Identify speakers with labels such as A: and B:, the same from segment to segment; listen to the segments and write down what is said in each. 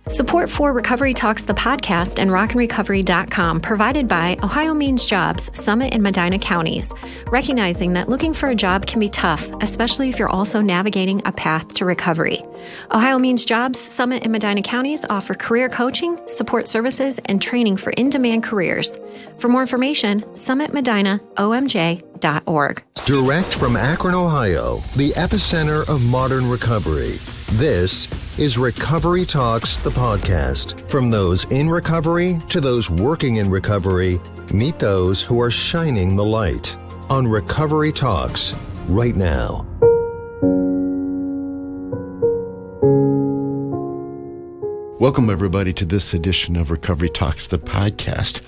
A: Support for Recovery Talks, the podcast, and rockandrecovery.com provided by Ohio Means Jobs, Summit and Medina counties, recognizing that looking for a job can be tough, especially if you're also navigating a path to recovery. Ohio Means Jobs, Summit and Medina counties offer career coaching, support services, and training for in-demand careers. For more information, summitmedinaomj.org.
B: Direct from Akron, Ohio, the epicenter of modern recovery. This is Recovery Talks, the podcast. From those in recovery to those working in recovery, meet those who are shining the light on Recovery Talks right now.
C: Welcome, everybody, to this edition of Recovery Talks, the podcast.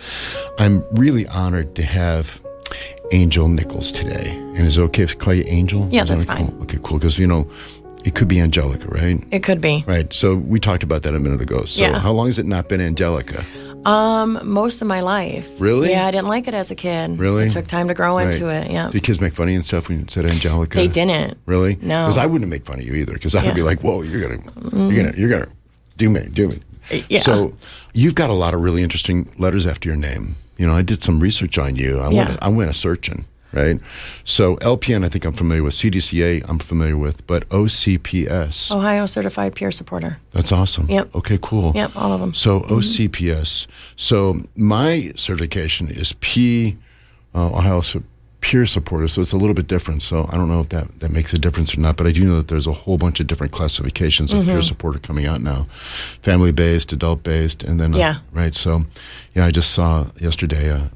C: I'm really honored to have Angel Nichols today. And is it okay if I call you Angel?
D: Yeah, that's fine.
C: Cool? Okay, cool. Because, it could be Angelica, right?
D: It could be.
C: Right. So we talked about that a minute ago. So
D: yeah.
C: How long has it not been Angelica?
D: Most of my life.
C: Really?
D: Yeah, I didn't like it as a kid.
C: Really?
D: It took time to grow into it, yeah.
C: Did kids make fun of you and stuff when you said Angelica?
D: They didn't.
C: Really?
D: No.
C: Because I wouldn't have made fun of you either. Because I would be like, whoa, you're gonna do me.
D: Yeah.
C: So you've got a lot of really interesting letters after your name. I did some research on you. I went a searching. Right? So LPN, I think I'm familiar with. CDCA, I'm familiar with. But OCPS.
D: Ohio Certified Peer Supporter.
C: That's awesome.
D: Yep.
C: Okay, cool.
D: Yep, all of them.
C: So OCPS. So my certification is Ohio Peer Supporter. So it's a little bit different. So I don't know if that makes a difference or not. But I do know that there's a whole bunch of different classifications of peer supporter coming out now. Family-based, adult-based, and then... Right? So, I just saw yesterday a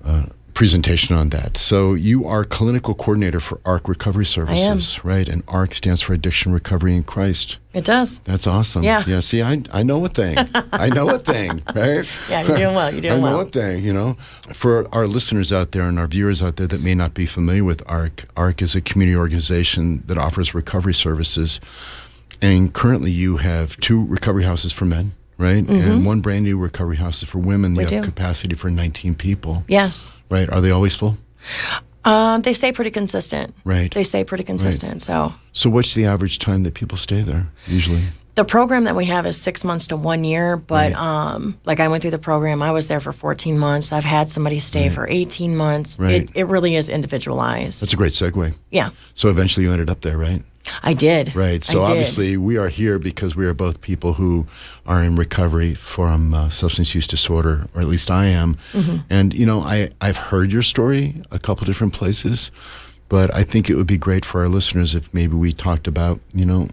C: presentation on that. So you are clinical coordinator for ARC Recovery Services, right? And ARC stands for Addiction Recovery in Christ.
D: It does.
C: That's awesome.
D: Yeah.
C: Yeah, see, I know a thing. I know a thing, right?
D: Yeah, you're doing well.
C: I know a thing, For our listeners out there and our viewers out there that may not be familiar with ARC, ARC is a community organization that offers recovery services. And currently you have 2 recovery houses for men, right? And 1 brand new recovery house for women. You have capacity for 19 people.
D: Yes.
C: Right. Are they always full?
D: They stay pretty consistent.
C: Right.
D: They stay pretty consistent.
C: Right. So what's the average time that people stay there usually?
D: The program that we have is 6 months to 1 year, but like I went through the program, I was there for 14 months. I've had somebody stay for 18 months.
C: Right.
D: It really is individualized.
C: That's a great segue.
D: Yeah.
C: So eventually you ended up there, right?
D: I did.
C: Right. So obviously we are here because we are both people who are in recovery from substance use disorder, or at least I am. And, I've heard your story a couple different places, but I think it would be great for our listeners if maybe we talked about,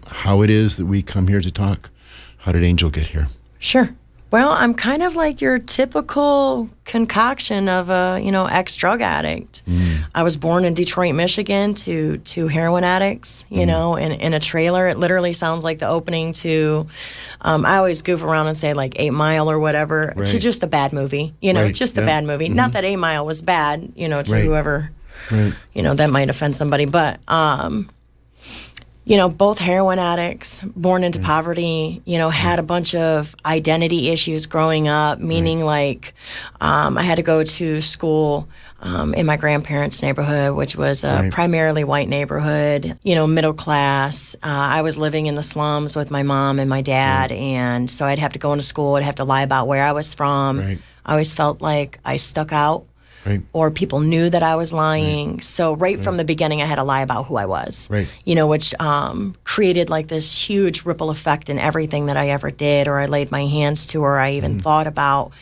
C: how it is that we come here to talk. How did Angel get here?
D: Sure. Well, I'm kind of like your typical concoction of a, ex-drug addict. I was born in Detroit, Michigan to 2 heroin addicts, in a trailer. It literally sounds like the opening to, I always goof around and say like 8 Mile or whatever, to just a bad movie, just a bad movie. Not that 8 Mile was bad, to whoever, that might offend somebody, but, both heroin addicts, born into poverty, had a bunch of identity issues growing up, meaning like I had to go to school in my grandparents' neighborhood, which was a primarily white neighborhood, middle class. I was living in the slums with my mom and my dad, and so I'd have to go into school. I'd have to lie about where I was from. I always felt like I stuck out. Or people knew that I was lying. So from the beginning, I had to lie about who I was, which created like this huge ripple effect in everything that I ever did or I laid my hands to or I even thought about.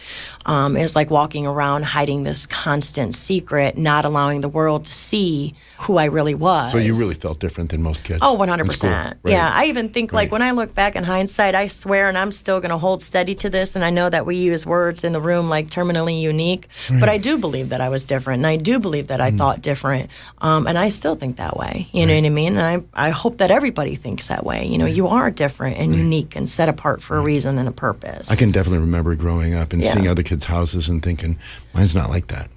D: It was like walking around hiding this constant secret, not allowing the world to see who I really was.
C: So you really felt different than most kids?
D: Oh, 100%. Yeah, I even think like when I look back in hindsight, I swear, and I'm still going to hold steady to this, and I know that we use words in the room like terminally unique, but I do believe that I was different, and I do believe that I thought different, and I still think that way, you know what I mean? And I hope that everybody thinks that way. You are different and unique and set apart for a reason and a purpose.
C: I can definitely remember growing up and seeing other kids' houses and thinking, mine's not like that.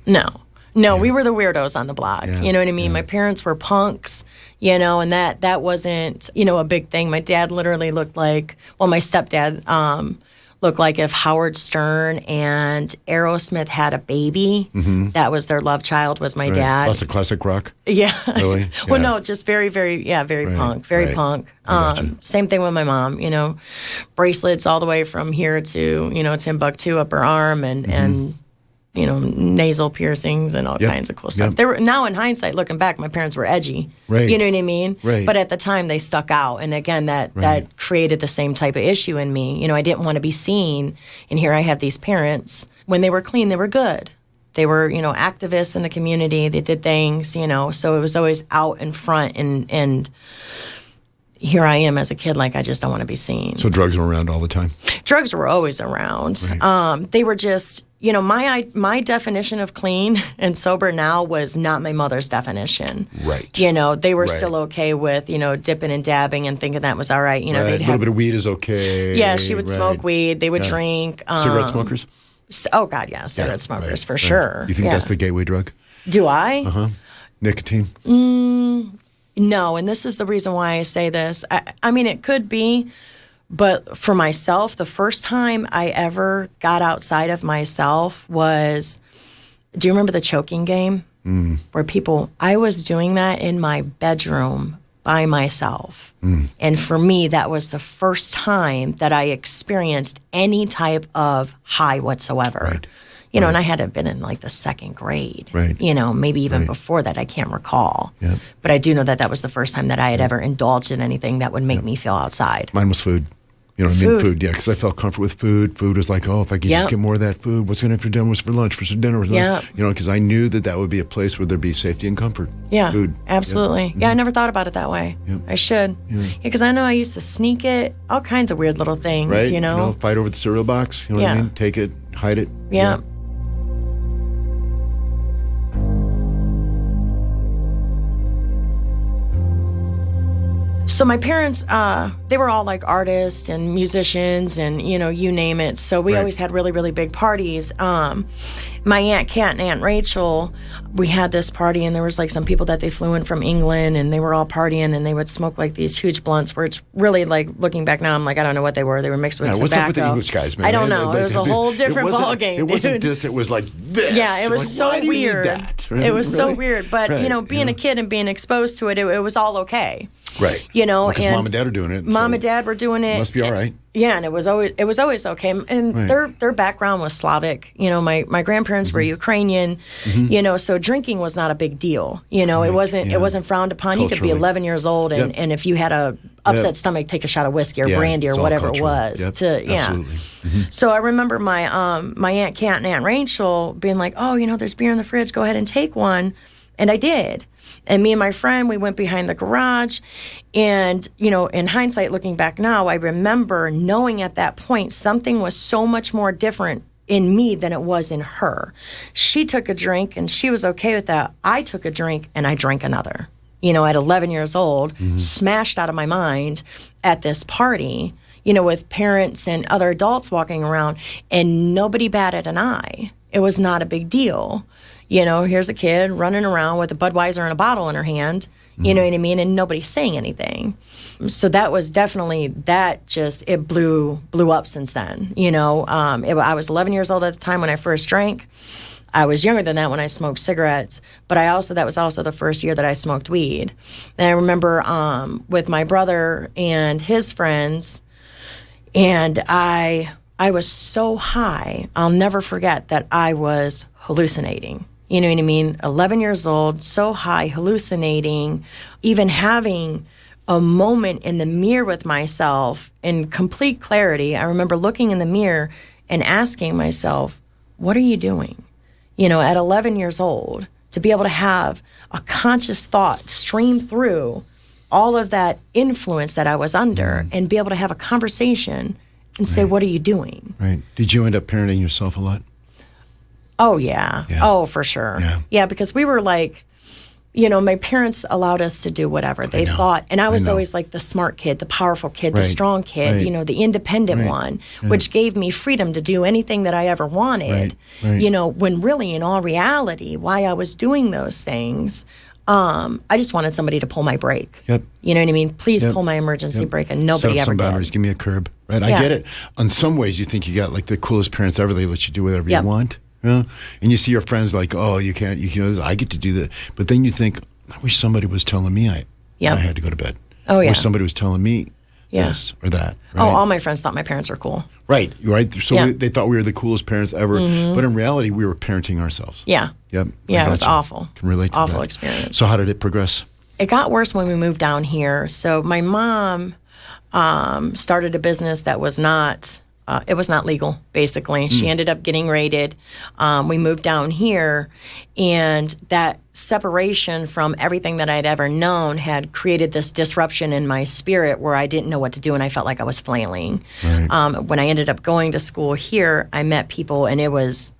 D: No, we were the weirdos on the block. You know what I mean? My parents were punks, and that wasn't, a big thing. My dad literally looked like, my stepdad looked like if Howard Stern and Aerosmith had a baby, that was their love child, was my dad.
C: Lots of classic rock.
D: Yeah.
C: Really?
D: Well,
C: Yeah.
D: no, just very, very, very
C: Right,
D: punk, very
C: right.
D: punk.
C: I gotcha.
D: Same thing with my mom, bracelets all the way from here to, Timbuktu up her arm and nasal piercings and all kinds of cool stuff.
C: Yep.
D: They were, now in hindsight, looking back, my parents were edgy.
C: Right.
D: You know what I mean?
C: Right.
D: But at the time, they stuck out. And again, that created the same type of issue in me. I didn't want to be seen. And here I have these parents. When they were clean, they were good. They were, activists in the community. They did things, so it was always out in front. And here I am as a kid, like, I just don't want to be seen.
C: So drugs were around all the time?
D: Drugs were always around.
C: Right.
D: They were just, my definition of clean and sober now was not my mother's definition.
C: Right.
D: They were
C: Right.
D: still okay with, dipping and dabbing and thinking that was all right.
C: Right.
D: They'd
C: A little
D: have,
C: bit of weed is okay.
D: yeah, she would
C: Right.
D: smoke weed. They would
C: Yeah.
D: drink.
C: Cigarette smokers?
D: Oh, God, yeah, cigarette smokers
C: right,
D: for
C: right.
D: sure.
C: You think
D: Yeah.
C: that's the gateway drug?
D: Do I?
C: Nicotine?
D: No, and this is the reason why I say this. I mean, it could be, but for myself, the first time I ever got outside of myself was, do you remember the choking game? Where I was doing that in my bedroom by myself. And for me, that was the first time that I experienced any type of high whatsoever.
C: Right.
D: And I had to have been in like the second grade.
C: Right.
D: Maybe even
C: Right.
D: before that, I can't recall.
C: Yep.
D: But I do know that was the first time that I had ever indulged in anything that would make me feel outside.
C: Mine was food. You know what I mean? Food, yeah, because I felt comfortable with food. Food was like, if I could just
D: Yep.
C: get more of that food, what's going to have for dinner? What's for lunch? For dinner?
D: Yep.
C: Because I knew that would be a place where there'd be safety and comfort.
D: Yeah,
C: Food.
D: absolutely. Yeah, I never thought about it that way.
C: Yep.
D: I should. Yeah, because I know I used to sneak it, all kinds of weird little things,
C: Right? Fight over the cereal box. You know what I
D: Yeah.
C: mean? Take it, hide it.
D: Yeah. So my parents, they were all like artists and musicians and, you name it. So we
C: Right.
D: always had really, really big parties. My Aunt Kat and Aunt Rachel, we had this party and there was like some people that they flew in from England and they were all partying and they would smoke like these huge blunts where it's really like, looking back now, I'm like, I don't know what they were. They were mixed with
C: Yeah,
D: tobacco.
C: what's up with the English guys, man?
D: I don't know. It was a whole different
C: It wasn't-
D: ballgame,
C: It wasn't
D: dude.
C: this. It was like this.
D: Yeah, it was
C: Like,
D: so
C: why do you need
D: weird.
C: that?
D: It was so
C: Really?
D: weird. But,
C: Right,
D: being a kid and being exposed to it, it was all okay.
C: Right.
D: and
C: Because mom and dad are doing it.
D: Mom
C: so
D: and dad were doing it.
C: It must be all right.
D: Yeah, and it was always okay. And
C: Right.
D: their background was Slavic. My grandparents were Ukrainian. So drinking was not a big deal. It wasn't frowned upon. You could be
C: Culturally.
D: 11 years old and,
C: Yep.
D: and if you had a upset
C: Yep.
D: stomach, take a shot of whiskey or
C: Yeah,
D: brandy or
C: it's all
D: whatever it
C: cultural.
D: was.
C: Yep, absolutely.
D: So I remember my Aunt Kat and Aunt Rachel being like, "Oh, there's beer in the fridge. Go ahead and take one." And I did. And me and my friend, we went behind the garage. And, in hindsight, looking back now, I remember knowing at that point something was so much more different in me than it was in her. She took a drink and she was okay with that. I took a drink and I drank another. At 11 years old, smashed out of my mind at this party, with parents and other adults walking around, and nobody batted an eye. It was not a big deal. Here's a kid running around with a Budweiser and a bottle in her hand, you know what I mean? And nobody's saying anything. So that was definitely, it blew up since then. I was 11 years old at the time when I first drank. I was younger than that when I smoked cigarettes, but that was also the first year that I smoked weed. And I remember with my brother and his friends, and I was so high, I'll never forget that I was hallucinating. You know what I mean? 11 years old, so high, hallucinating, even having a moment in the mirror with myself in complete clarity. I remember looking in the mirror and asking myself, what are you doing? At 11 years old, to be able to have a conscious thought stream through all of that influence that I was under and be able to have a conversation and say, what are you doing?
C: Right. Did you end up parenting yourself a lot?
D: Oh, yeah. Oh, for sure. Yeah, because we were like, my parents allowed us to do whatever they thought. And I was always like the smart kid, the powerful kid, the strong kid, the independent one, which gave me freedom to do anything that I ever wanted. When really, in all reality, why I was doing those things, I just wanted somebody to pull my brake.
C: Yep.
D: You know what I mean? Please pull my emergency brake, and nobody
C: Set up
D: ever
C: some boundaries.
D: did.
C: Give me a curb. Right? I get it. On some ways, you think you got like the coolest parents ever. They let you do whatever you want. And you see your friends like, oh, you can't. You can do this. I get to do that. But then you think, I wish somebody was telling me I had to go to bed.
D: Oh,
C: I
D: yeah.
C: wish somebody was telling me this or that. Right?
D: Oh, all my friends thought my parents were cool.
C: Right. So they thought we were the coolest parents ever. But in reality, we were parenting ourselves.
D: Yeah.
C: Yep.
D: Yeah, it was awful.
C: Can relate to
D: awful
C: that.
D: experience.
C: So how did it progress?
D: It got worse when we moved down here. So my mom started a business that was not it was not legal, basically. She ended up getting raided. We moved down here, and that separation from everything that I'd ever known had created this disruption in my spirit where I didn't know what to do, and I felt like I was flailing.
C: Right.
D: When I ended up going to school here, I met people, and it was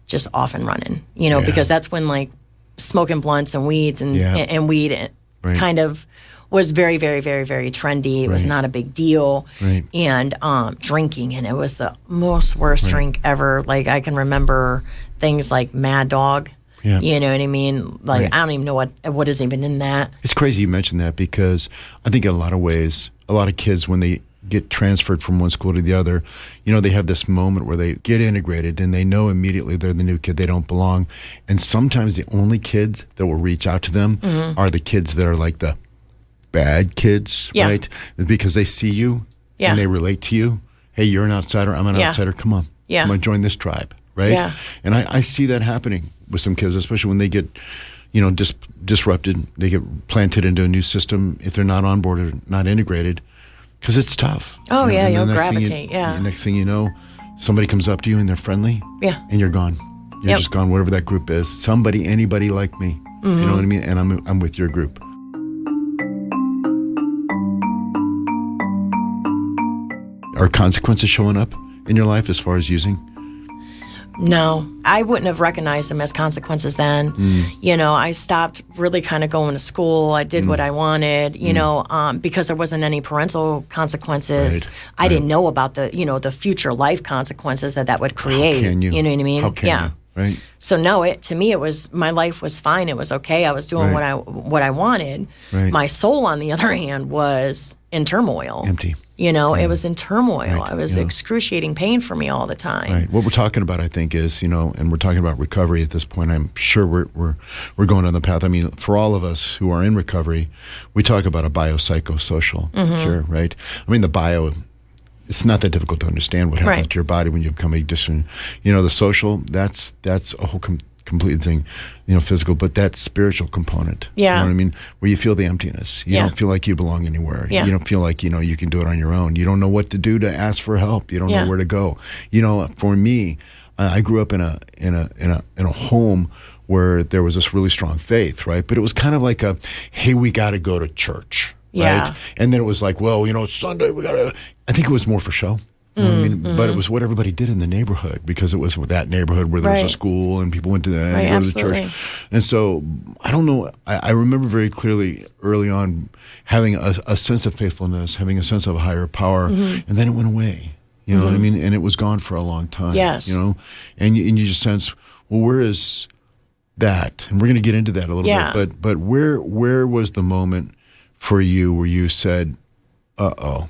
D: just off and running, because that's when, like, smoking blunts and weeds and weed kind of was very, very, very, very trendy. It was not a big deal.
C: Right.
D: And drinking, and it was the most worst drink ever. Like, I can remember things like Mad Dog.
C: Yeah.
D: You know what I mean? Like, I don't even know what is even in that.
C: It's crazy you mentioned that, because I think in a lot of ways, a lot of kids, when they get transferred from one school to the other, they have this moment where they get integrated and they know immediately they're the new kid, they don't belong. And sometimes the only kids that will reach out to them are the kids that are like the bad kids, right? Because they see you and they relate to you. Hey, you're an outsider, I'm an outsider, come on. Come on, join this tribe, right?
D: Yeah.
C: And I see that happening with some kids, especially when they get disrupted, they get planted into a new system if they're not on board or not integrated, because it's tough.
D: Oh,
C: And
D: you'll
C: the next
D: gravitate,
C: The next thing you know, somebody comes up to you and they're friendly, and you're gone. You're just gone, whatever that group is. Somebody, anybody like me, you know what I mean? And I'm with your group. Are consequences showing up in your life as far as using?
D: No, I wouldn't have recognized them as consequences then. I stopped really kind of going to school. I did what I wanted, because there wasn't any parental consequences. I didn't know about the future life consequences that would create.
C: How can you?
D: You know what I mean?
C: How can you? Right.
D: So no, to me, it was, my life was fine. It was okay. I was doing what I wanted.
C: Right.
D: My soul, on the other hand, was in turmoil.
C: Empty.
D: It was in turmoil.
C: Right.
D: It was excruciating pain for me all the time.
C: Right. What we're talking about, I think, is, and we're talking about recovery at this point. I'm sure we're going on the path. I mean, for all of us who are in recovery, we talk about a biopsychosocial cure, right? I mean, the bio, it's not that difficult to understand what happens to your body when you become addiction. The social, that's a whole complete thing, physical, but that spiritual component.
D: Yeah.
C: You know what I mean? Where you feel the emptiness. You don't feel like you belong anywhere.
D: Yeah.
C: You don't feel like, you can do it on your own. You don't know what to do to ask for help. You don't know where to go. For me, I grew up in a home where there was this really strong faith, right? But it was kind of like hey, we got to go to church.
D: Yeah.
C: Right? And then it was like, well, it's Sunday, we got to, I think it was more for show. You know what I mean? But it was what everybody did in the neighborhood, because it was that neighborhood where there was a school and people went to the church. And so I don't know. I remember very clearly early on having a sense of faithfulness, having a sense of a higher power, and then it went away. You know what I mean? And it was gone for a long time.
D: Yes.
C: And you just sense, well, where is that? And we're going to get into that a little bit. But where was the moment for you where you said, uh-oh,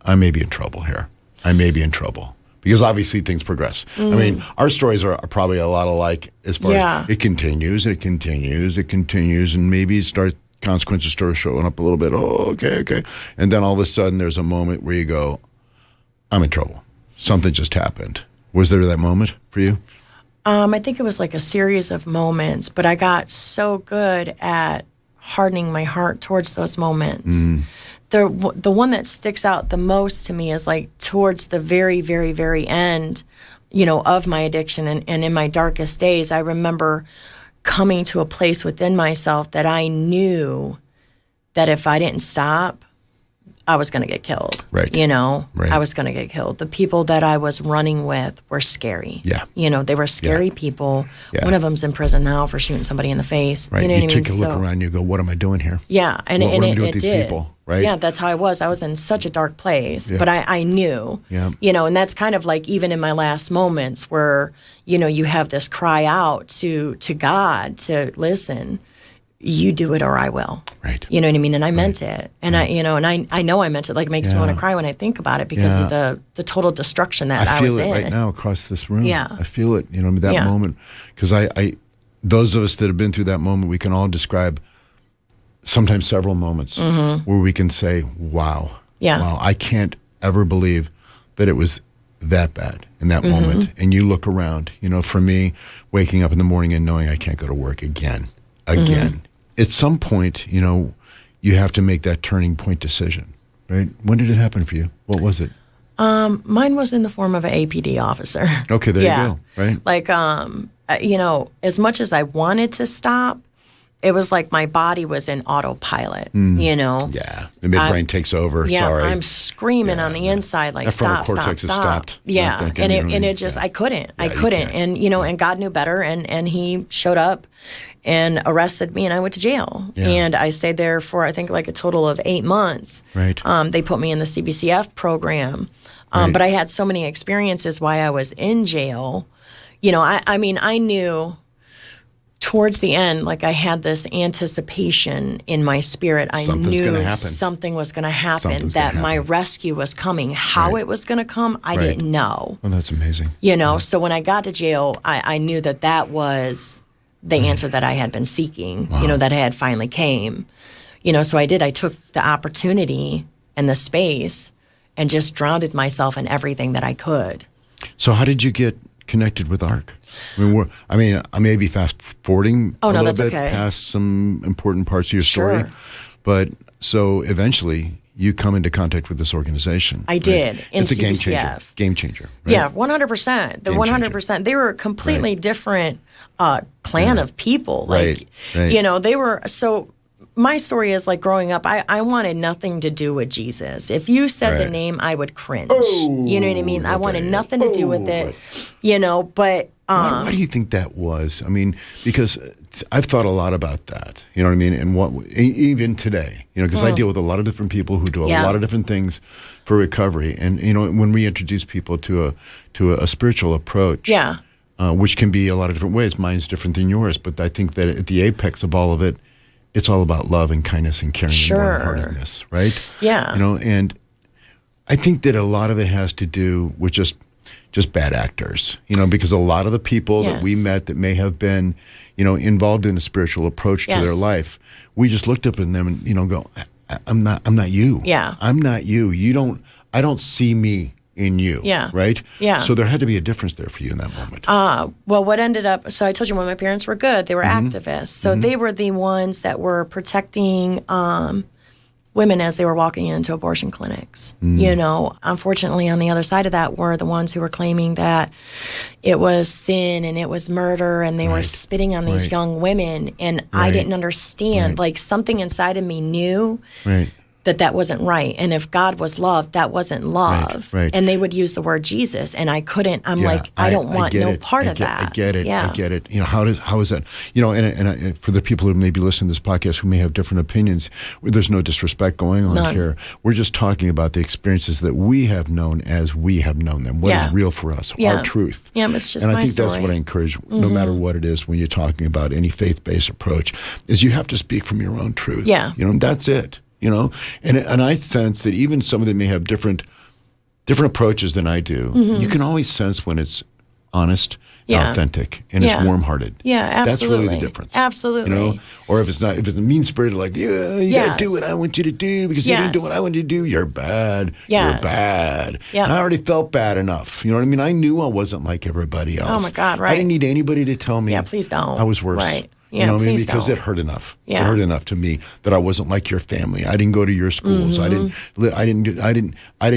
C: I may be in trouble here. I may be in trouble, because obviously things progress. I mean, our stories are probably a lot alike as far as it continues, and maybe consequences start showing up a little bit. Oh, okay. And then all of a sudden there's a moment where you go, I'm in trouble. Something just happened. Was there that moment for you?
D: I think it was like a series of moments, but I got so good at hardening my heart towards those moments. The one that sticks out the most to me is like towards the very, very, very end, of my addiction and in my darkest days. I remember coming to a place within myself that I knew that if I didn't stop, I was going to get killed.
C: Right.
D: I was going to get killed. The people that I was running with were scary.
C: Yeah.
D: They were scary people.
C: Yeah.
D: One of them's in prison now for shooting somebody in the face.
C: Right.
D: You know what I mean?
C: Take a look around and you go, what am I doing here?
D: Yeah. And
C: what am I doing
D: it
C: with these
D: did.
C: people? Right?
D: Yeah, that's how I was. I was in such a dark place, but I knew, and that's kind of like even in my last moments where, you have this cry out to God to listen. you do it or I will.
C: Right.
D: You know what I mean? And I meant it. And I know I meant it. Like, it makes me want to cry when I think about it because of the total destruction that I was in.
C: I feel it right now across this room.
D: Yeah.
C: I feel it, that moment. Because those of us that have been through that moment, we can all describe sometimes several moments where we can say, wow.
D: Yeah.
C: Wow, I can't ever believe that it was that bad in that moment. And you look around, for me, waking up in the morning and knowing I can't go to work again. At some point, you have to make that turning point decision, right? When did it happen for you? What was it?
D: Mine was in the form of an APD officer.
C: Okay, there you go, right?
D: Like, as much as I wanted to stop, it was like my body was in autopilot,
C: Yeah, the midbrain takes over.
D: Yeah,
C: Sorry.
D: I'm screaming on the inside, like,
C: that
D: stop.
C: Is stopped.
D: Yeah, and it just, I couldn't. And, and God knew better, and he showed up and arrested me, and I went to jail.
C: Yeah.
D: And I stayed there for, I think, like a total of 8 months.
C: Right.
D: They put me in the CBCF program. But I had so many experiences while I was in jail. I knew towards the end, like, I had this anticipation in my spirit. I knew something was going to happen, that my rescue was coming. How it was going to come, I didn't know.
C: Well, that's amazing.
D: So when I got to jail, I knew that was the answer that I had been seeking, that had finally came. So I did. I took the opportunity and the space and just drowned myself in everything that I could.
C: So how did you get connected with ARC? I may be fast forwarding a little bit past some important parts of your story, but so eventually you come into contact with this organization.
D: I did.
C: It's a
D: CBCF.
C: Game changer. Right?
D: Yeah, 100%. The 100%. They were a completely different clan of people. Like, they were so. My story is, like, growing up, I wanted nothing to do with Jesus. If you said the name, I would cringe. You know what I mean? I wanted nothing to do with it, but...
C: Why do you think that was? Because I've thought a lot about that, you know what I mean? And even today, because I deal with a lot of different people who do a lot of different things for recovery. And, when we introduce people to a spiritual approach... which can be a lot of different ways. Mine's different than yours, but I think that at the apex of all of it, it's all about love and kindness and caring and warm-heartedness, right?
D: Yeah.
C: And I think that a lot of it has to do with just bad actors, because a lot of the people that we met that may have been, involved in a spiritual approach to their life, we just looked up at them and, go, I'm not you.
D: Yeah.
C: I'm not you. I don't see me in you.
D: Yeah.
C: Right?
D: Yeah.
C: So there had to be a difference there for you in that moment.
D: Well, what ended up, so I told you when my parents were good, they were activists. So they were the ones that were protecting women as they were walking into abortion clinics. Unfortunately, on the other side of that were the ones who were claiming that it was sin and it was murder, and they were spitting on these young women. And I didn't understand. Like, something inside of me knew that wasn't right. And if God was love, that wasn't love.
C: Right.
D: And they would use the word Jesus, and I couldn't. I don't want no part of that.
C: I get it.
D: Yeah.
C: I get it. How is that? And for the people who may be listening to this podcast who may have different opinions, there's no disrespect going on here. We're just talking about the experiences that we have known as we have known them. What is real for us, our truth.
D: Yeah, it's just
C: and
D: my
C: I think
D: story.
C: that's what I encourage, no matter what it is, when you're talking about any faith-based approach, is you have to speak from your own truth.
D: Yeah.
C: That's it. And I sense that even some of them may have different approaches than I do. You can always sense when it's honest, and authentic, and it's warm-hearted.
D: Yeah, absolutely.
C: That's really the difference.
D: Absolutely.
C: Or if it's a mean-spirited, like, you got to do what I want you to do because you didn't do what I want you to do, you're bad.
D: Yes.
C: You're bad.
D: Yeah.
C: And I already felt bad enough. You know what I mean? I knew I wasn't like everybody else.
D: Oh, my God, right.
C: I didn't need anybody to tell me
D: please don't.
C: I was worse.
D: Right. Yeah,
C: you know what I mean?
D: please
C: Because
D: don't.
C: it hurt enough.
D: Yeah.
C: It hurt enough to me that I wasn't like your family. I didn't go to your schools. I didn't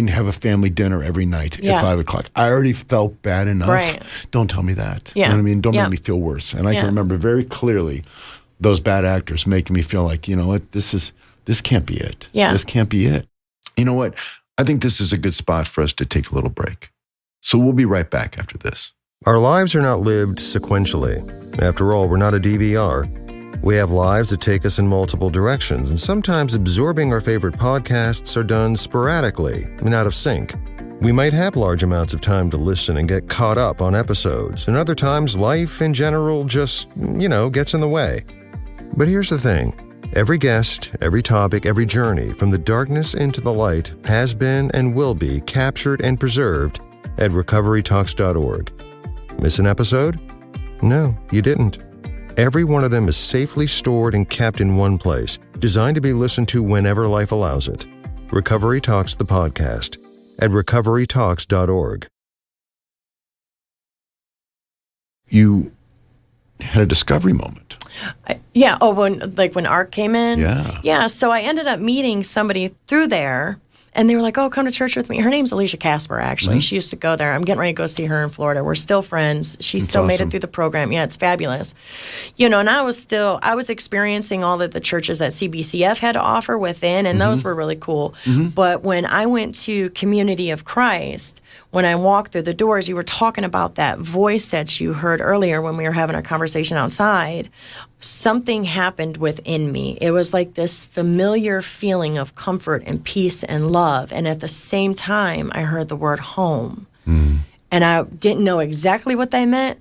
C: have a family dinner every night at 5 o'clock. I already felt bad enough.
D: Right.
C: Don't tell me that.
D: Yeah.
C: You know what I mean? Don't make me feel worse. And I can remember very clearly those bad actors making me feel like, you know what, this can't be it.
D: Yeah.
C: This can't be it. You know what? I think this is a good spot for us to take a little break. So we'll be right back after this.
B: Our lives are not lived sequentially. After all, we're not a DVR. We have lives that take us in multiple directions, and sometimes absorbing our favorite podcasts are done sporadically and out of sync. We might have large amounts of time to listen and get caught up on episodes, and other times life in general just, gets in the way. But here's the thing. Every guest, every topic, every journey from the darkness into the light has been and will be captured and preserved at recoverytalks.org. Miss an episode? No, you didn't. Every one of them is safely stored and kept in one place, designed to be listened to whenever life allows it. Recovery Talks, the podcast, at recoverytalks.org.
C: You had a discovery moment.
D: Yeah. Oh, when Ark came in?
C: Yeah.
D: Yeah. So I ended up meeting somebody through there, and they were like, oh, come to church with me. Her name's Alicia Casper, actually.
C: Mm-hmm.
D: She used to go there. I'm getting ready to go see her in Florida. We're still friends. She still made it through the program. Yeah, it's fabulous. And I was experiencing all that the churches that CBCF had to offer within, and those were really cool. Mm-hmm. But when I went to Community of Christ, when I walked through the doors, you were talking about that voice that you heard earlier when we were having a conversation outside. Something happened within me. It was like this familiar feeling of comfort and peace and love. And at the same time, I heard the word home. Mm. And I didn't know exactly what they meant,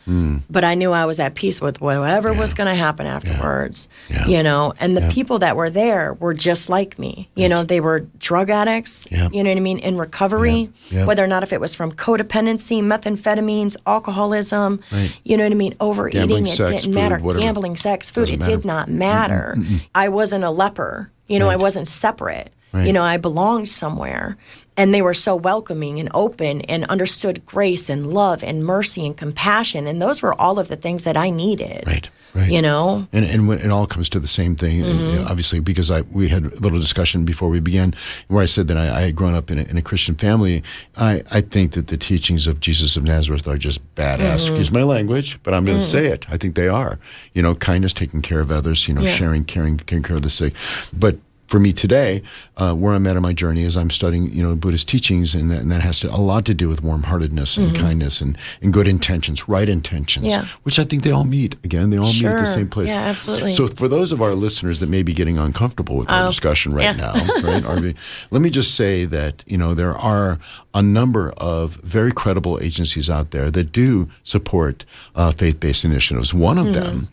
D: but I knew I was at peace with whatever was going to happen afterwards. Yeah. And the people that were there were just like me. They were drug addicts, you know what I mean, in recovery, whether or not if it was from codependency, methamphetamines, alcoholism, you know what I mean, overeating,
C: gambling,
D: it
C: sex,
D: didn't matter.
C: food, whatever.
D: Gambling, sex, food, it did not matter. I wasn't a leper. I wasn't separate. Right. I belonged somewhere. And they were so welcoming and open and understood grace and love and mercy and compassion. And those were all of the things that I needed.
C: Right. And when it all comes to the same thing, obviously, because we had a little discussion before we began where I said that I had grown up in a Christian family. I think that the teachings of Jesus of Nazareth are just badass. Excuse my language, but I'm going to say it. I think they are. Kindness, taking care of others, sharing, caring, taking care of the sick. But for me today, where I'm at in my journey is I'm studying, Buddhist teachings, and that has a lot to do with warm-heartedness and kindness and good intentions, right intentions, which I think they all meet. Again, they all meet at the same place.
D: Yeah, absolutely.
C: So for those of our listeners that may be getting uncomfortable with our discussion right now, right, RV, let me just say that, there are a number of very credible agencies out there that do support faith-based initiatives. One of them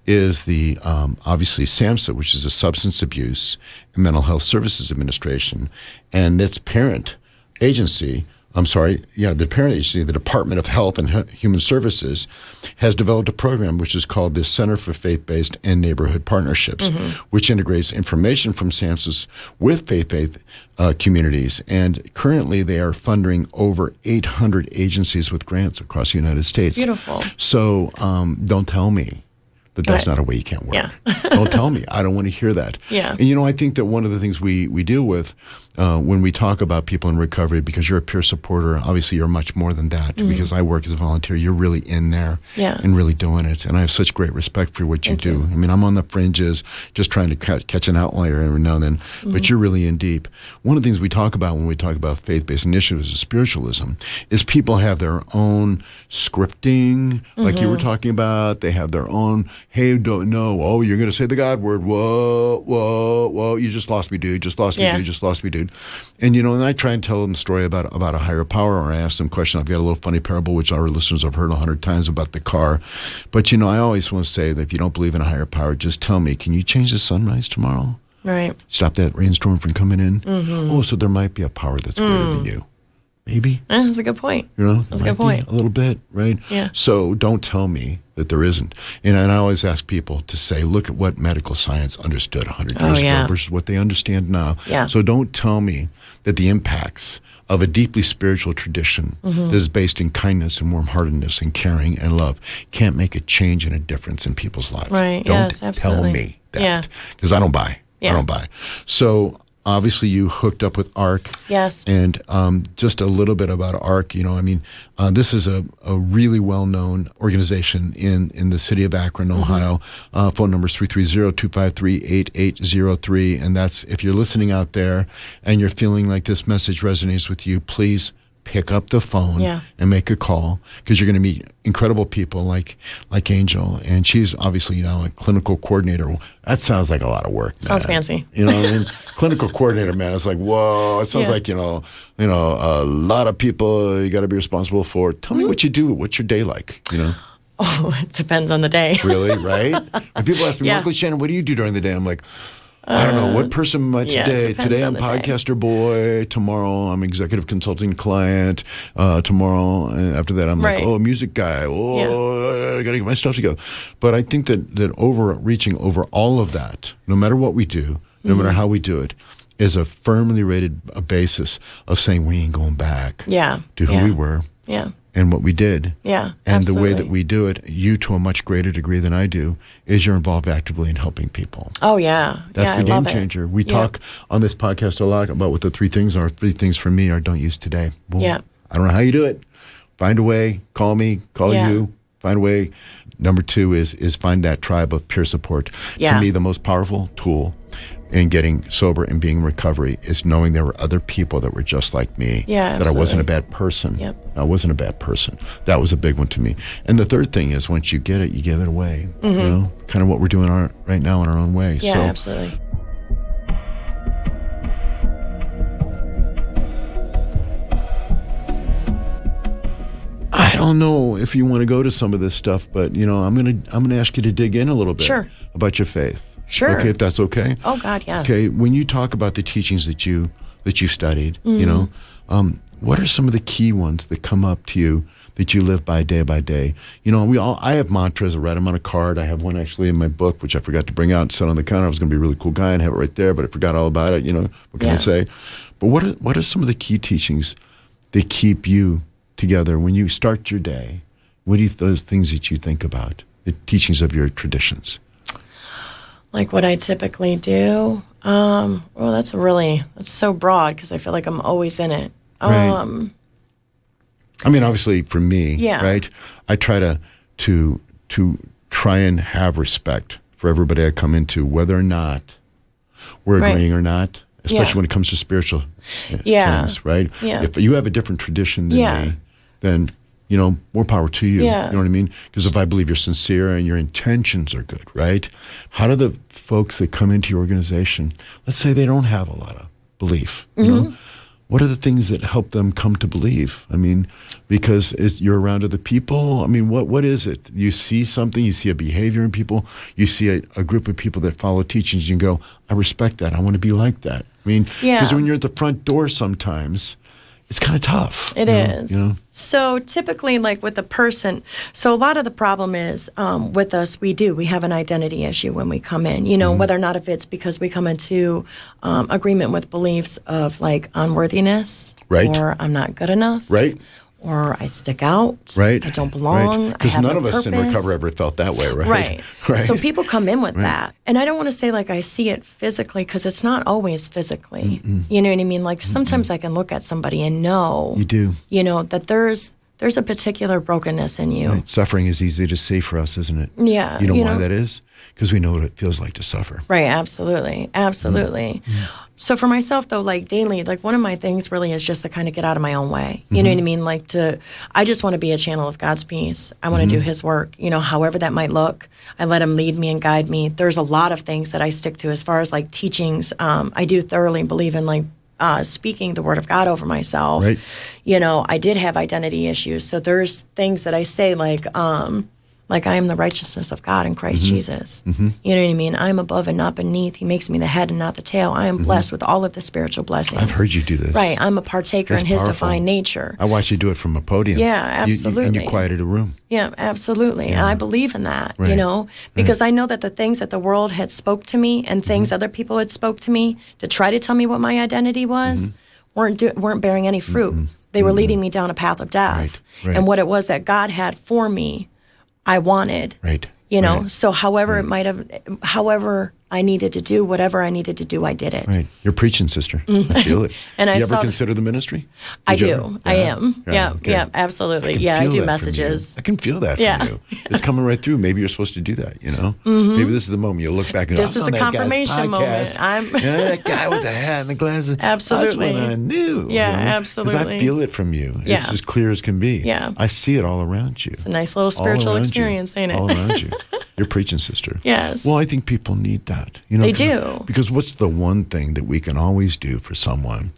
C: is the, obviously, SAMHSA, which is a Substance Abuse and Mental Health Services Administration, and its parent agency, the parent agency, the Department of Health and Human Services, has developed a program which is called the Center for Faith-Based and Neighborhood Partnerships, which integrates information from SAMHSA with faith-based communities. And currently they are funding over 800 agencies with grants across the United States.
D: Beautiful.
C: So don't tell me that's not a way you can't work. Yeah. Don't tell me. I don't want to hear that.
D: Yeah.
C: And, I think that one of the things we deal with when we talk about people in recovery, because you're a peer supporter, obviously you're much more than that. Because I work as a volunteer, you're really in there and really doing it. And I have such great respect for what you do. I mean, I'm on the fringes, just trying to catch an outlier every now and then, but you're really in deep. One of the things we talk about when we talk about faith-based initiatives is spiritualism, is people have their own scripting, like you were talking about. They have their own, hey, don't know, oh, you're going to say the God word, whoa, you just lost me, dude, just lost me, dude. And, and I try and tell them the story about a higher power, or I ask them a question. I've got a little funny parable, which our listeners have heard 100 times about the car. But, I always want to say that if you don't believe in a higher power, just tell me, can you change the sunrise tomorrow?
D: Right.
C: Stop that rainstorm from coming in? Oh, so there might be a power that's greater than you. Maybe.
D: That's a good point.
C: That's a good point. A little bit, right?
D: Yeah.
C: So don't tell me that there isn't. And I always ask people to say, look at what medical science understood 100 years ago versus what they understand now.
D: Yeah.
C: So don't tell me that the impacts of a deeply spiritual tradition that is based in kindness and warm-heartedness and caring and love can't make a change and a difference in people's lives.
D: Right.
C: Don't
D: yes, absolutely.
C: tell me that. Because I don't buy.
D: Yeah.
C: I don't buy. So obviously, you hooked up with ARC.
D: Yes.
C: And just a little bit about ARC. This is a really well-known organization in the city of Akron, Ohio. Phone number is 330-253-8803. And that's, if you're listening out there and you're feeling like this message resonates with you, please pick up the phone and make a call, because you're going to meet incredible people like Angel, and she's obviously now a clinical coordinator. That sounds like a lot of work.
D: Sounds fancy.
C: Clinical coordinator, man. It's like, whoa. It sounds like a lot of people you got to be responsible for. Tell me what you do. What's your day like?
D: Oh, it depends on the day.
C: Really, right? And people ask me,
D: Yeah.
C: Uncle Shannon, what do you do during the day? I'm like, I don't know. What person am I
D: yeah, it
C: today?
D: depends
C: Today
D: on
C: I'm
D: the day.
C: podcaster boy. Tomorrow I'm executive consulting client. Tomorrow, after that, I'm
D: Right.
C: like, music guy. I got to get my stuff together. But I think that overreaching over all of that, no matter what we do, no matter how we do it, is a firmly rated basis of saying we ain't going back
D: Yeah.
C: to who
D: yeah.
C: we were
D: Yeah.
C: and what we did.
D: Yeah.
C: And
D: absolutely.
C: the way that we do it, you to a much greater degree than I do, is you're involved actively in helping people.
D: Oh, yeah.
C: That's
D: yeah,
C: the
D: I
C: game
D: love it.
C: changer. We
D: Yeah.
C: talk on this podcast a lot about what the 3 things are. 3 things for me are don't use today. Boom.
D: Yeah.
C: I don't know how you do it. Find a way. Call me. Call
D: Yeah.
C: you. Find a way. Number 2 is find that tribe of peer support.
D: Yeah.
C: To me, the most powerful tool in getting sober and being in recovery is knowing there were other people that were just like me.
D: Yeah,
C: that I wasn't a
D: absolutely.
C: bad person.
D: Yep.
C: I wasn't a bad person. That was a big one to me. And the third thing is once you get it, you give it away. You know, kind of what we're doing right now in our own way.
D: Yeah,
C: So
D: absolutely.
C: I don't know if you want to go to some of this stuff, but I'm gonna ask you to dig in a little bit
D: Sure.
C: about your faith.
D: Sure.
C: Okay, if that's okay.
D: Oh, God, yes.
C: Okay, when you talk about the teachings that you studied, what are some of the key ones that come up to you that you live by day? I have mantras. I write them on a card. I have one actually in my book, which I forgot to bring out and set on the counter. I was going to be a really cool guy and have it right there, but I forgot all about it. What can I
D: Yeah.
C: say? But what are some of the key teachings that keep you together when you start your day? What are those things that you think about? The teachings of your traditions.
D: Like what I typically do. Well, that's so broad because I feel like I'm always in it.
C: Right. I mean, obviously for me,
D: Yeah.
C: right? I try to try and have respect for everybody I come into, whether or not we're
D: Right.
C: agreeing or not, especially
D: Yeah.
C: when it comes to spiritual
D: Yeah.
C: things, right?
D: Yeah.
C: If you have a different tradition than
D: Yeah.
C: me, then more power to you.
D: Yeah.
C: You know what I mean? Because if I believe you're sincere and your intentions are good, right? How do the folks that come into your organization, let's say they don't have a lot of belief, what are the things that help them come to believe? I mean, because you're around other people. I mean, what is it? You see something, you see a behavior in people, you see a group of people that follow teachings, you go, I respect that. I want to be like that. I mean,
D: Yeah.
C: because when you're at the front door sometimes, it's kind of tough.
D: It is.
C: You know?
D: So typically, like with a person, so a lot of the problem is with us, we have an identity issue when we come in, whether or not if it's because we come into agreement with beliefs of like unworthiness,
C: Right.
D: or I'm not good enough,
C: Right?
D: or I stick out,
C: Right.
D: I don't belong,
C: Because
D: I have
C: none
D: no
C: of us in
D: purpose.
C: recovery ever felt that way, right?
D: Right.
C: Right.
D: So people come in with that. And I don't want to say like I see it physically because it's not always physically. You know what I mean? Like sometimes I can look at somebody and know,
C: You do.
D: that there's a particular brokenness in you.
C: Right. Suffering is easy to see for us, isn't it?
D: Yeah.
C: You know why that is? Because we know what it feels like to suffer.
D: Right. Absolutely. Absolutely. So for myself though, like daily, like one of my things really is just to kind of get out of my own way. You know what I mean? Like I just want to be a channel of God's peace. I want to do his work, however that might look. I let him lead me and guide me. There's a lot of things that I stick to as far as like teachings. I do thoroughly believe in like speaking the word of God over myself.
C: Right.
D: I did have identity issues. So there's things that I say like I am the righteousness of God in Christ Jesus. You know what I mean? I am above and not beneath. He makes me the head and not the tail. I am blessed with all of the spiritual blessings.
C: I've heard you do this.
D: Right. I'm a partaker
C: That's
D: in his
C: powerful.
D: divine nature.
C: I watched you do it from a podium.
D: Yeah,
C: And
D: absolutely.
C: you quieted a room.
D: Yeah, absolutely. And I believe in that,
C: Right.
D: because I know that the things that the world had spoke to me and things other people had spoke to me to try to tell me what my identity was weren't bearing any fruit. They were leading me down a path of death.
C: Right.
D: And what it was that God had for me, I wanted.
C: Right.
D: Right. So however however I needed to do, whatever I needed to do, I did it.
C: Right. You're preaching, sister. I feel it.
D: And I
C: you ever
D: saw-
C: consider the ministry?
D: I
C: Did you
D: do.
C: ever?
D: I am. Yeah,
C: okay.
D: yeah, absolutely.
C: I can
D: Yeah, I
C: feel
D: do
C: that from
D: messages.
C: you. I can feel that
D: Yeah.
C: from you. It's coming right through. Maybe you're supposed to do that, Maybe this is the moment you'll look back and go,
D: This is
C: "I'm
D: a
C: on that guy's
D: confirmation moment.
C: podcast. that guy with the hat and the glasses.
D: Absolutely.
C: That's what I knew.
D: Yeah,
C: Because I
D: absolutely.
C: feel it from you.
D: Yeah.
C: It's as clear as can be.
D: Yeah.
C: I see it all around you.
D: It's a nice little spiritual experience, ain't it?
C: All around you. You're preaching, sister.
D: Yes.
C: Well, I think people need that.
D: They do.
C: Because what's the one thing that we can always do for someone?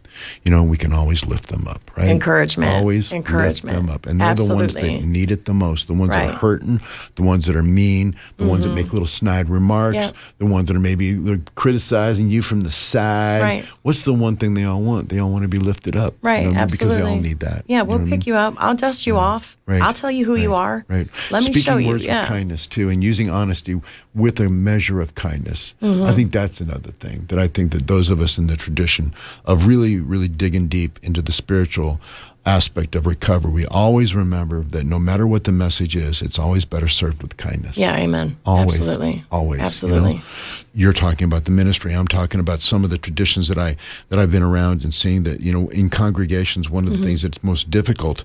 C: We can always lift them up, right?
D: Encouragement.
C: Always lift them up. And they're the ones that need it the most. The ones that are hurting, the ones that are mean, the ones that make little snide remarks, the ones that are maybe criticizing you from the side.
D: Right.
C: What's the one thing they all want? They all want to be lifted up.
D: Right, absolutely.
C: Because they all need that.
D: Yeah, we'll pick you up. I'll dust you off.
C: Right.
D: I'll tell you who you are.
C: Right.
D: Let me show you.
C: Speaking words of kindness, too, and using honesty with a measure of kindness. I think that's another thing that I think that those of us in the tradition of really, really digging deep into the spiritual aspect of recovery, we always remember that no matter what the message is, it's always better served with kindness.
D: Yeah, amen.
C: Always.
D: Absolutely.
C: Always.
D: Absolutely.
C: You're talking about the ministry. I'm talking about some of the traditions that I've been around and seeing that, in congregations, one of the things that's most difficult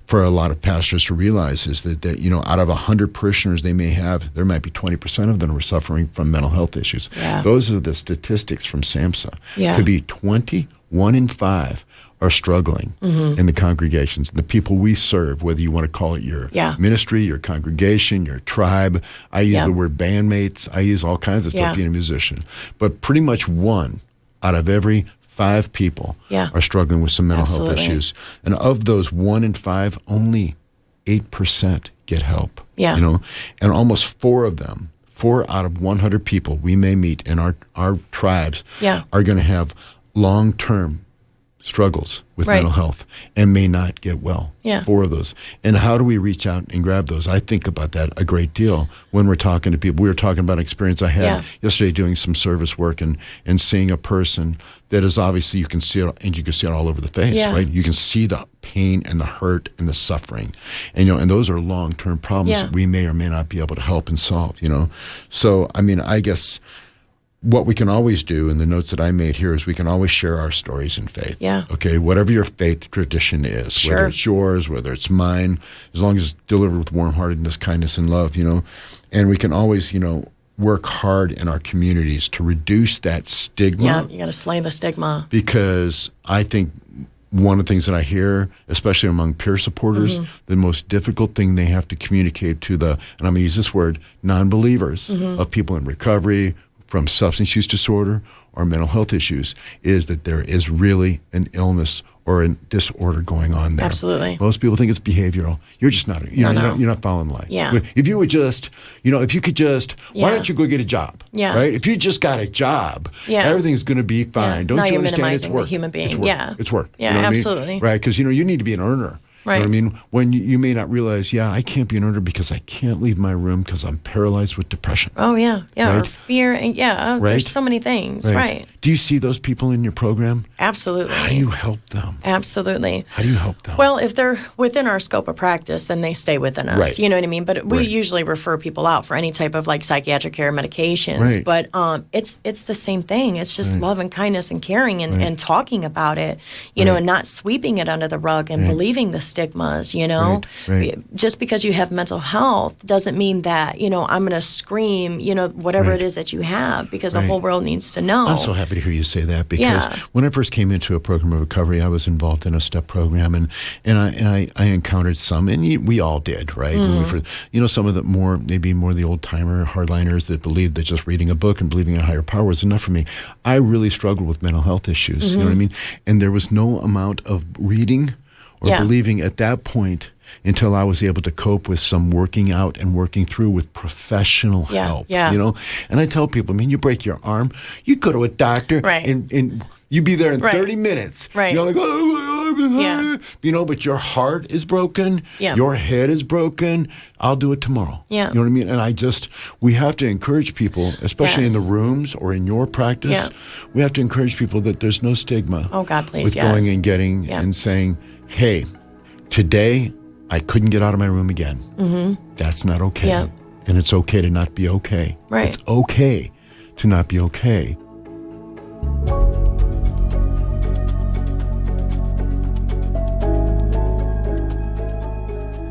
C: for a lot of pastors to realize is that out of 100 parishioners they may have, there might be 20% of them who are suffering from mental health issues.
D: Yeah.
C: Those are the statistics from SAMHSA.
D: Yeah.
C: To be 21 in 5 are struggling in the congregations. The people we serve, whether you want to call it your ministry, your congregation, your tribe. I use the word bandmates. I use all kinds of stuff being a musician. But pretty much 1 out of every 5 people are struggling with some mental health issues. And of those 1 in 5, only 8% get help.
D: Yeah.
C: And almost 4 of them, 4 out of 100 people we may meet in our tribes are going to have long-term struggles with mental health and may not get well. 4 of those. And how do we reach out and grab those? I think about that a great deal when we're talking to people. We were talking about an experience I had yesterday doing some service work and seeing a person that is obviously, you can see it, and you can see it all over the face, right? You can see the pain and the hurt and the suffering. And, and those are long-term problems that we may or may not be able to help and solve, So, I guess what we can always do, in the notes that I made here, is we can always share our stories in faith.
D: Yeah.
C: Okay, whatever your faith tradition is, whether it's yours, whether it's mine, as long as it's delivered with warm-heartedness, kindness, and love, and we can always, work hard in our communities to reduce that stigma.
D: Yeah, you got to slay the stigma.
C: Because I think one of the things that I hear, especially among peer supporters, the most difficult thing they have to communicate to and I'm going to use this word, non-believers of people in recovery, from substance use disorder or mental health issues, is that there is really an illness or a disorder going on there.
D: Absolutely.
C: Most people think it's behavioral. You're just not, you're not following the line.
D: Yeah.
C: If you would just, if you could just, why don't you go get a job?
D: Yeah.
C: Right? If you just got a job, everything's going to be fine.
D: Yeah.
C: Don't
D: now
C: you
D: you're
C: understand
D: minimizing
C: it's work?
D: the human being.
C: It's work.
D: Yeah.
C: It's work.
D: Yeah,
C: You know what
D: absolutely.
C: I mean? Right? Because, you need to be an earner.
D: Right.
C: You know what I mean? When you may not realize, I can't be an earner because I can't leave my room because I'm paralyzed with depression.
D: Oh, yeah. Yeah.
C: Right?
D: Or fear. And there's so many things. Right.
C: Do you see those people in your program?
D: Absolutely.
C: How do you help them?
D: Absolutely.
C: How do you help them?
D: Well, if they're within our scope of practice, then they stay within us.
C: Right.
D: You know what I mean? But we usually refer people out for any type of psychiatric care medications.
C: Right.
D: But it's the same thing. It's just love and kindness and caring and talking about it, and not sweeping it under the rug and believing the stigmas,
C: Right.
D: Just because you have mental health doesn't mean that, I'm going to scream, whatever it is that you have, because the whole world needs to know.
C: I'm so happy to hear you say that, because when I first came into a program of recovery, I was involved in a STEP program, and I encountered some, and we all did, right? Some of the maybe more the old-timer hardliners that believed that just reading a book and believing in a higher power was enough for me. I really struggled with mental health issues, you know what I mean? And there was no amount of reading or believing at that point until I was able to cope with some working out and working through with professional help. And I tell people, you break your arm, you go to a doctor, and you be there in 30 minutes.
D: Right.
C: You're like, oh, but your heart is broken, your head is broken, I'll do it tomorrow.
D: Yeah.
C: You know what I mean? And we have to encourage people, especially in the rooms or in your practice, we have to encourage people that there's no stigma.
D: Oh, God, please,
C: with going and getting and saying, hey, today I couldn't get out of my room again. That's not okay. And it's okay to not be okay.
D: Right.
C: It's okay to not be okay.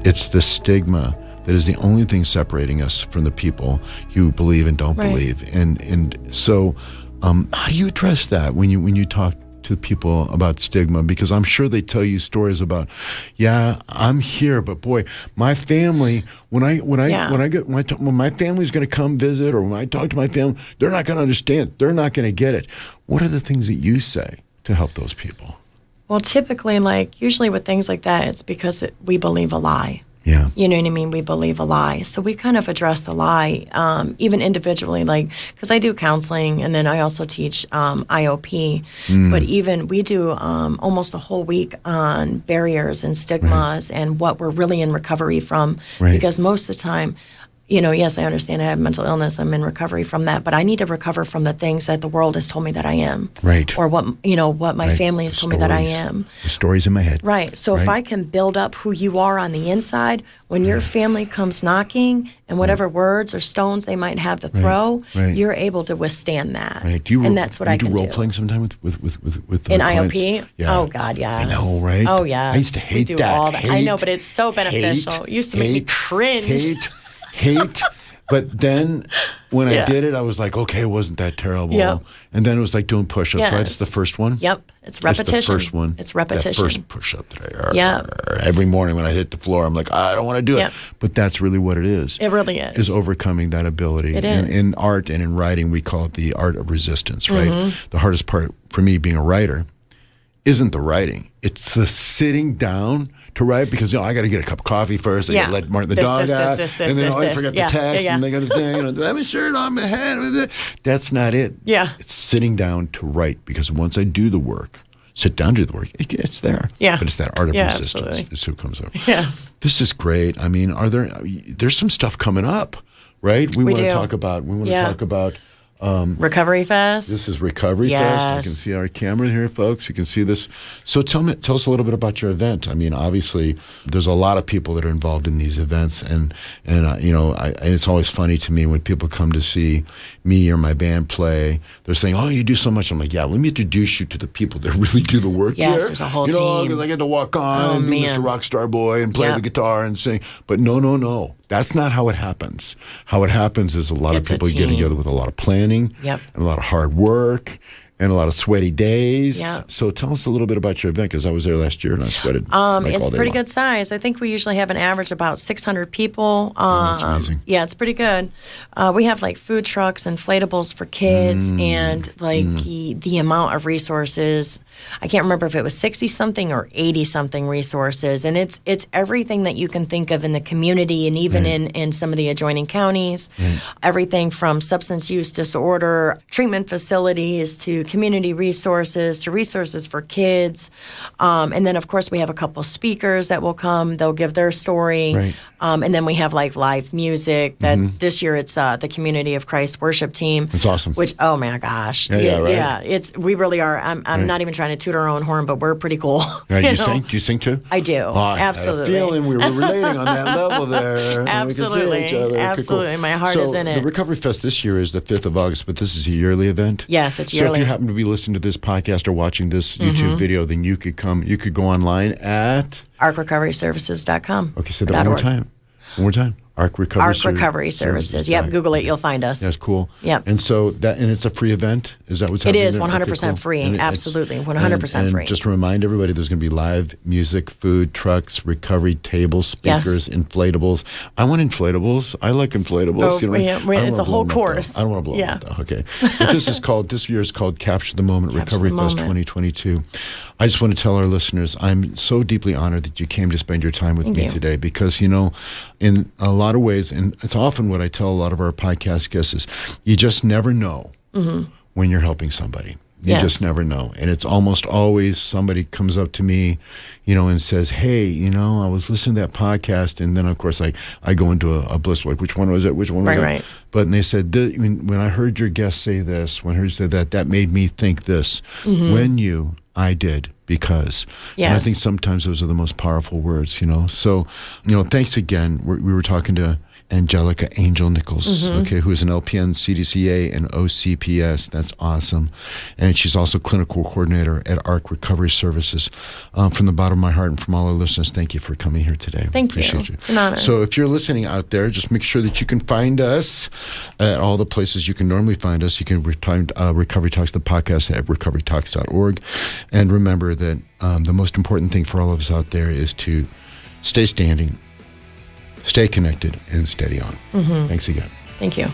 C: It's the stigma that is the only thing separating us from the people who believe and don't believe. And so how do you address that when you talk to people about stigma? Because I'm sure they tell you stories about, yeah, I'm here, but boy, my family, when my family's going to come visit, or when I talk to my family, they're not going to understand. They're not going to get it. What are the things that you say to help those people?
D: Well, typically, usually with things like that, it's because we believe a lie.
C: Yeah.
D: You know what I mean? We believe a lie. So we kind of address the lie, even individually, because I do counseling, and then I also teach IOP. But even we do almost a whole week on barriers and stigmas and what we're really in recovery from. Because most of the time, yes, I understand I have mental illness. I'm in recovery from that, but I need to recover from the things that the world has told me that I am.
C: Right.
D: Or what my family has told me that I am.
C: The stories in my head.
D: Right. So if I can build up who you are on the inside, when your family comes knocking and whatever words or stones they might have to throw, you're able to withstand that.
C: Right.
D: And that's what I can do.
C: Do you role playing sometime with
D: in
C: clients?
D: IOP?
C: Yeah.
D: Oh God, yes.
C: I know, right?
D: Oh yeah.
C: I used to hate
D: we do
C: that.
D: All that. I know, but it's so beneficial. It used to make me cringe.
C: Hate. But then when I did it, I was like, okay, it wasn't that terrible.
D: Yep.
C: And then it was like doing push-ups, right? It's the first one?
D: Yep. It's repetition.
C: It's the first one.
D: It's repetition.
C: That first push-up that every morning when I hit the floor, I'm like, I don't want to do it. But that's really what it is.
D: It really is.
C: Is overcoming that ability.
D: It is.
C: In art and in writing, we call it the art of resistance, right? The hardest part for me being a writer isn't the writing. It's the sitting down to write, because I got to get a cup of coffee first. I got to let Martin the dog out, and then I forget the text, and they got the thing. I have a shirt on my head. That's not it.
D: Yeah,
C: it's sitting down to write, because once I do the work, sit down to do the work, it's there.
D: Yeah,
C: but it's that art of resistance. Is who comes up.
D: Yes,
C: this is great. I mean, there's some stuff coming up, right? We want to talk about.
D: Recovery Fest.
C: This is Recovery Fest. You can see our camera here, folks. You can see this. So tell us a little bit about your event. I mean, obviously, there's a lot of people that are involved in these events, and it's always funny to me when people come to see me or my band play. They're saying, "Oh, you do so much." I'm like, "Yeah, let me introduce you to the people that really do the work here."
D: Yes, there's a whole team.
C: Because I get to walk on and be Mr. Rockstar Boy and play the guitar and sing. But no. That's not how it happens. How it happens is a lot of people get together with a lot of planning and a lot of hard work and a lot of sweaty days. Yep. So tell us a little bit about your event, because I was there last year and I sweated.
D: It's pretty good size. I think we usually have an average about 600 people.
C: That's amazing.
D: Yeah, it's pretty good. We have food trucks, inflatables for kids, and the amount of resources. I can't remember if it was 60-something or 80-something resources, and it's everything that you can think of in the community and even in some of the adjoining counties. Everything from substance use disorder, treatment facilities, to community resources, to resources for kids. And then, of course, we have a couple speakers that will come. They'll give their story. And then we have live music. That this year it's the Community of Christ worship team.
C: That's awesome.
D: Which, oh my gosh, we really are. I'm not even trying to toot our own horn, but we're pretty cool.
C: You sing? Do you sing too?
D: I do. Absolutely.
C: I had a feeling we were relating on that level there.
D: Absolutely.
C: We could see each other.
D: Absolutely.
C: Okay, cool.
D: My heart is in it.
C: The Recovery Fest this year is the 5th of August, but this is a yearly event.
D: Yes, it's yearly.
C: So if you happen to be listening to this podcast or watching this YouTube video, then you could go online at
D: arcrecoveryservices.com.
C: Okay, say that one more time. One more time. Arc Recovery
D: Services. Yep, Google it. You'll find us.
C: That's cool.
D: Yep.
C: And so it's a free event? Is that what's happening?
D: It is 100%
C: okay, cool.
D: free. Absolutely. 100% free.
C: And just to remind everybody, there's going to be live music, food, trucks, recovery tables, speakers, inflatables. I want inflatables. I like inflatables.
D: It's a whole course.
C: I don't want to blow them up, though. Okay. But this year is called Capture the Moment, Recovery Fest 2022. I just want to tell our listeners, I'm so deeply honored that you came to spend your time with me today, because, in a lot of ways, and it's often what I tell a lot of our podcast guests, is you just never know when you're helping somebody. You just never know. And it's almost always somebody comes up to me, and says, hey, I was listening to that podcast. And then, of course, I go into a bliss, like, which one was it? Which one was it? Right. But they said, when I heard your guest say this, when I heard that made me think this. I did, because. Yes. And I think sometimes those are the most powerful words, So, thanks again. We were talking to Angelica Angel Nichols, okay, who is an LPN, CDCA, and OCPS. That's awesome. And she's also clinical coordinator at ARC Recovery Services. From the bottom of my heart and from all our listeners, thank you for coming here today.
D: Thank you. It's an honor.
C: So if you're listening out there, just make sure that you can find us at all the places you can normally find us. You can find Recovery Talks, the podcast, at recoverytalks.org. And remember that the most important thing for all of us out there is to stay standing, stay connected, and steady on. Thanks again.
D: Thank you.